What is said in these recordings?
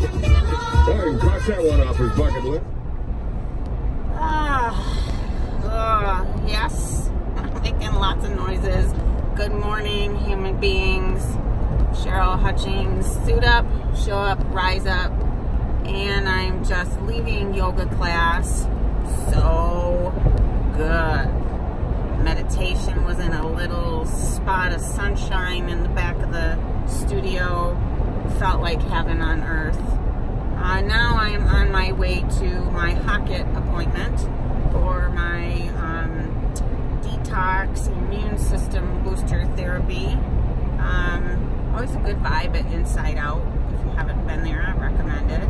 Well, you can cross that one off his bucket list. Yes, making lots of noises. Good morning, human beings. Cheryl Hutchings, suit up, show up, rise up. And I'm just leaving yoga class. So good. Meditation was in a little spot of sunshine in the back of the studio. Felt like heaven on earth. Now I'm on my way to my Hockett appointment for my detox immune system booster therapy. Always a good vibe at Inside Out. If you haven't been there, I recommend it.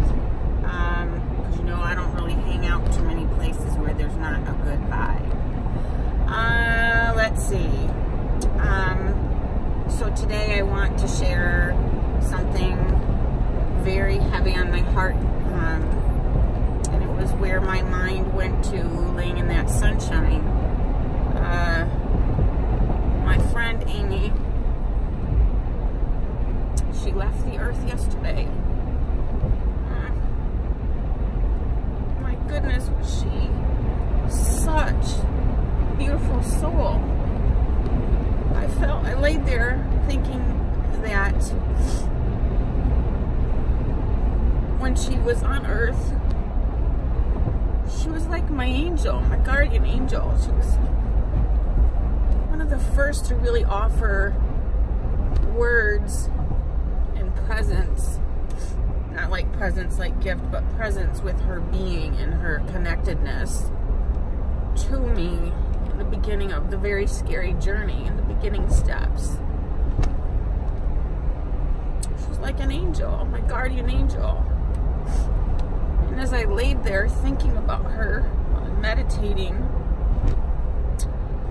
Because you know I don't really hang out too many places where there's not a good vibe. Let's see. So today I want to share something very heavy on my heart. And it was where my mind went to laying in that sunshine. My friend Amy, she left the earth yesterday. My goodness, was she such a beautiful soul. I laid there thinking that when she was on earth, she was like my angel, my guardian angel. She was one of the first to really offer words and presence. Not like presence like gift, but presence with her being and her connectedness to me in the beginning of the very scary journey, in the beginning steps. She was like an angel, my guardian angel. And as I laid there thinking about her, meditating,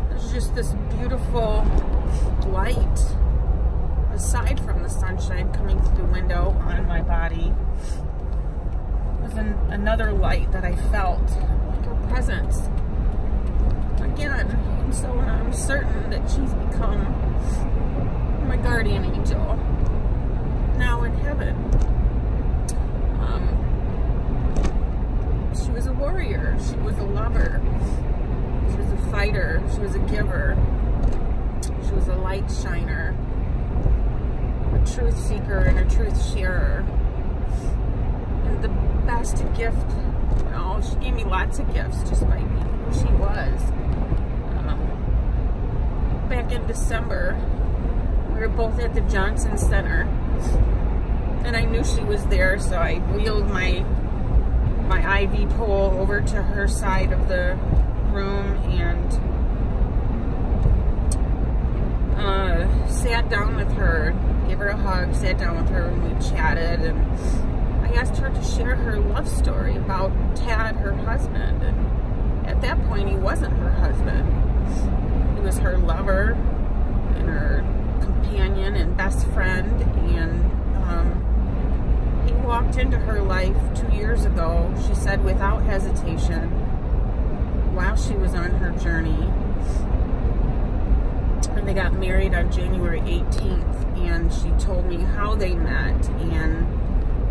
there's just this beautiful light, aside from the sunshine coming through the window on my body. Was another light that I felt, like her presence. Again, and so I'm certain that she's become my guardian angel now in heaven. She was a warrior. She was a lover. She was a fighter. She was a giver. She was a light shiner, a truth seeker, and a truth sharer. And the best gift, well, she gave me lots of gifts just by being who she was. Back in December, we were both at the Johnson Center, and I knew she was there, so I wheeled my IV pole over to her side of the room and sat down with her, gave her a hug, sat down with her, and we chatted, and I asked her to share her love story about Tad, her husband. And at that point, he wasn't her husband. He was her lover and her companion and best friend, and he walked into her life 2 years ago, she said, without hesitation, while she was on her journey. And they got married on January 18th, and she told me how they met, and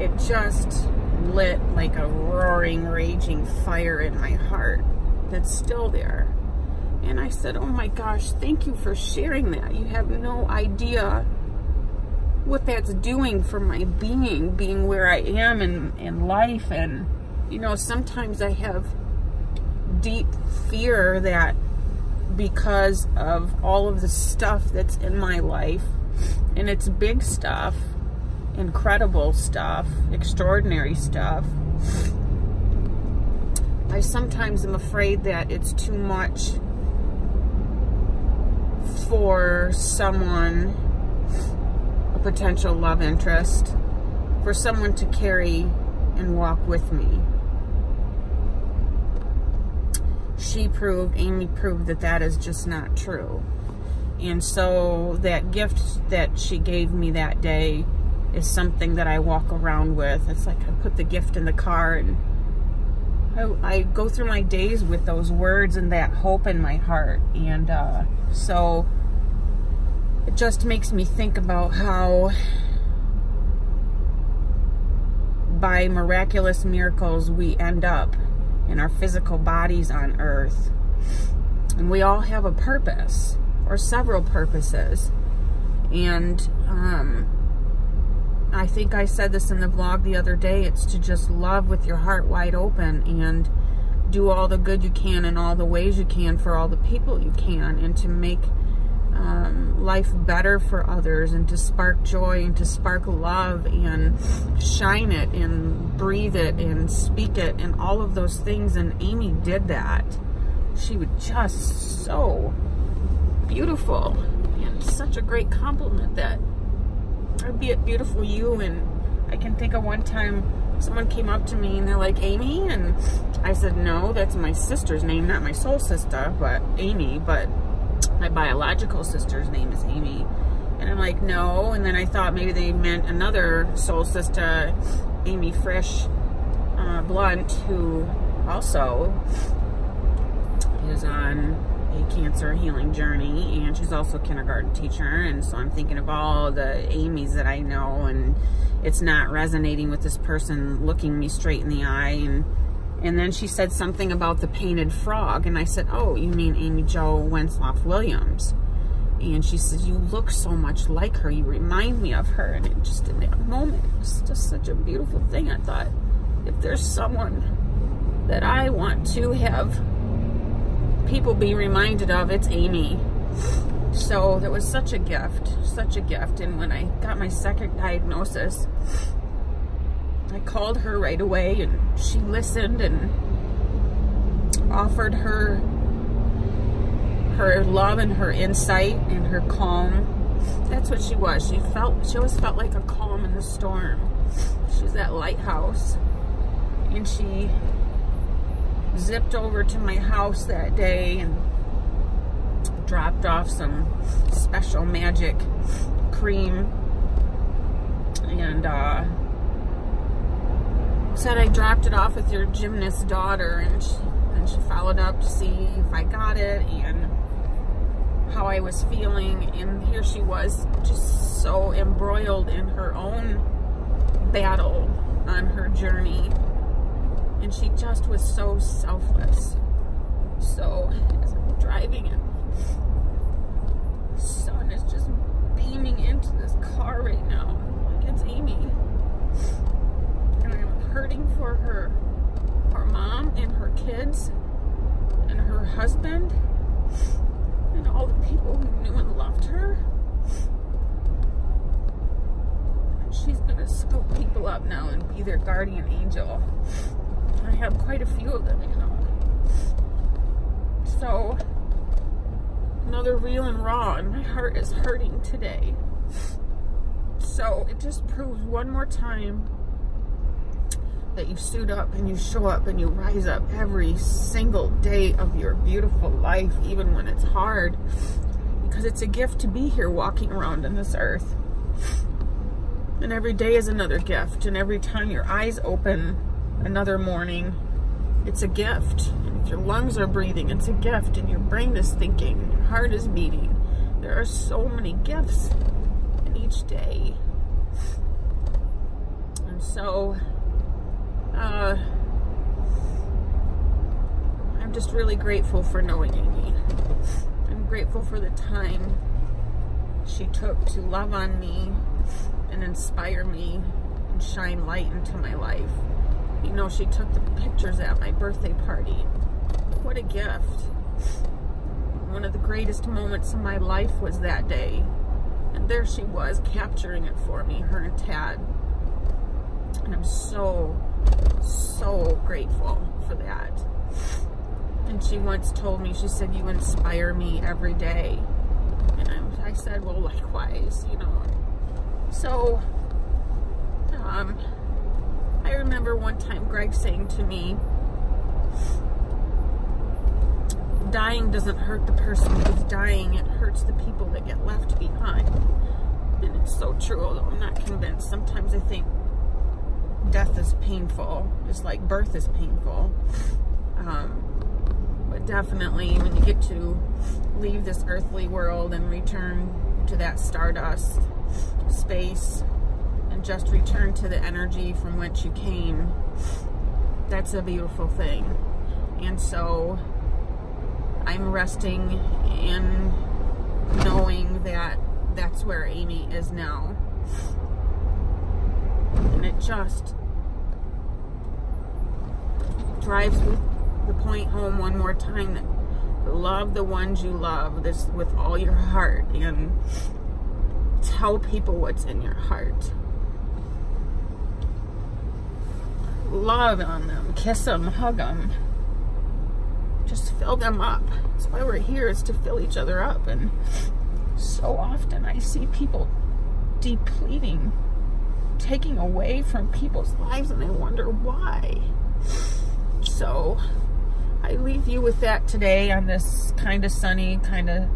it just lit like a roaring, raging fire in my heart that's still there. And I said, oh my gosh, thank you for sharing that. You have no idea what that's doing for my being where I am in life. And, you know, sometimes I have deep fear that because of all of the stuff that's in my life, and it's big stuff, incredible stuff, extraordinary stuff, I sometimes am afraid that it's too much for someone, a potential love interest, for someone to carry and walk with me. Amy proved that that is just not true. And so that gift that she gave me that day is something that I walk around with. It's like I put the gift in the car, and I go through my days with those words and that hope in my heart. And so it just makes me think about how by miraculous miracles, we end up in our physical bodies on earth. And we all have a purpose, or several purposes. And I think I said this in the vlog the other day, it's to just love with your heart wide open and do all the good you can in all the ways you can for all the people you can, and to make life better for others, and to spark joy, and to spark love, and shine it, and breathe it, and speak it, and all of those things. And Amy did that. She was just so beautiful, and such a great compliment that I'd be a beautiful you. And I can think of one time someone came up to me and they're like, Amy? And I said, no, that's my sister's name, not my soul sister, but Amy, but my biological sister's name is Amy. And I'm like, no. And then I thought maybe they meant another soul sister, Amy Frisch Blunt, who also is on a cancer healing journey, and she's also a kindergarten teacher. And so I'm thinking of all the Amy's that I know, and it's not resonating with this person looking me straight in the eye. And then she said something about the painted frog, and I said, oh, you mean Amy Jo Wensloff Williams? And she said, you look so much like her, you remind me of her. And it just, in that moment, it was just such a beautiful thing. I thought, if there's someone that I want to have people be reminded of, it's Amy. So that was such a gift, such a gift. And when I got my second diagnosis, I called her right away, and she listened and offered her love and her insight and her calm. That's what she was. She always felt like a calm in the storm. She was that lighthouse. And she zipped over to my house that day and dropped off some special magic cream, and said, I dropped it off with your gymnast daughter. And she followed up to see if I got it and how I was feeling. And here she was, just so embroiled in her own battle on her journey. And she just was so selfless. So as I'm driving, and the sun is just beaming into this car right now, like it's Amy. And I'm hurting for her mom and her kids and her husband and all the people who knew and loved her. And she's gonna scoop people up now and be their guardian angel. I have quite a few of them, you know. So, another real and raw, and my heart is hurting today. So, it just proves one more time that you suit up and you show up and you rise up every single day of your beautiful life, even when it's hard, because it's a gift to be here walking around on this earth. And every day is another gift, and every time your eyes open another morning, it's a gift. And if your lungs are breathing, it's a gift, and your brain is thinking, and your heart is beating. There are so many gifts in each day. And so I'm just really grateful for knowing Amy. I'm grateful for the time she took to love on me and inspire me and shine light into my life. You know, she took the pictures at my birthday party. What a gift. One of the greatest moments of my life was that day. And there she was, capturing it for me, her and Tad. And I'm so, so grateful for that. And she once told me, she said, you inspire me every day. And I said, well, likewise, you know. So, I remember one time Greg saying to me, dying doesn't hurt the person who's dying, it hurts the people that get left behind. And it's so true, although I'm not convinced. Sometimes I think death is painful, just like birth is painful. But definitely when you get to leave this earthly world and return to that stardust space and and just return to the energy from which you came. That's a beautiful thing. And so I'm resting in knowing that that's where Amy is now. And it just drives the point home one more time that love the ones you love this with all your heart, and tell people what's in your heart. Love on them, kiss them, hug them. Just fill them up. That's why we're here, is to fill each other up. And so often I see people depleting, taking away from people's lives, and I wonder why. So I leave you with that today on this kind of sunny, kind of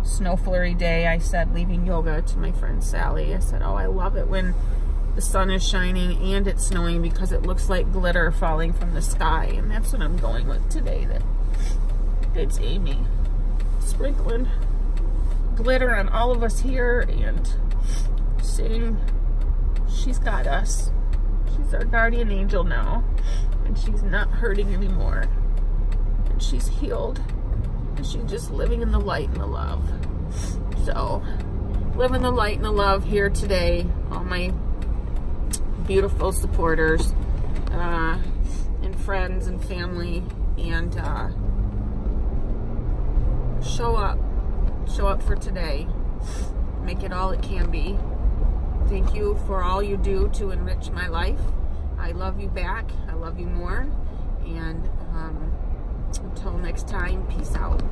snow flurry day. I said, leaving yoga to my friend Sally, I said, oh, I love it when the sun is shining and it's snowing, because it looks like glitter falling from the sky. And that's what I'm going with today, that it's Amy sprinkling glitter on all of us here and saying she's got us. She's our guardian angel now, and she's not hurting anymore. And she's healed, and she's just living in the light and the love. So, live in the light and the love here today, all my beautiful supporters, and friends and family, and show up for today. Make it all it can be. Thank you for all you do to enrich my life. I love you back. I love you more. And until next time, peace out.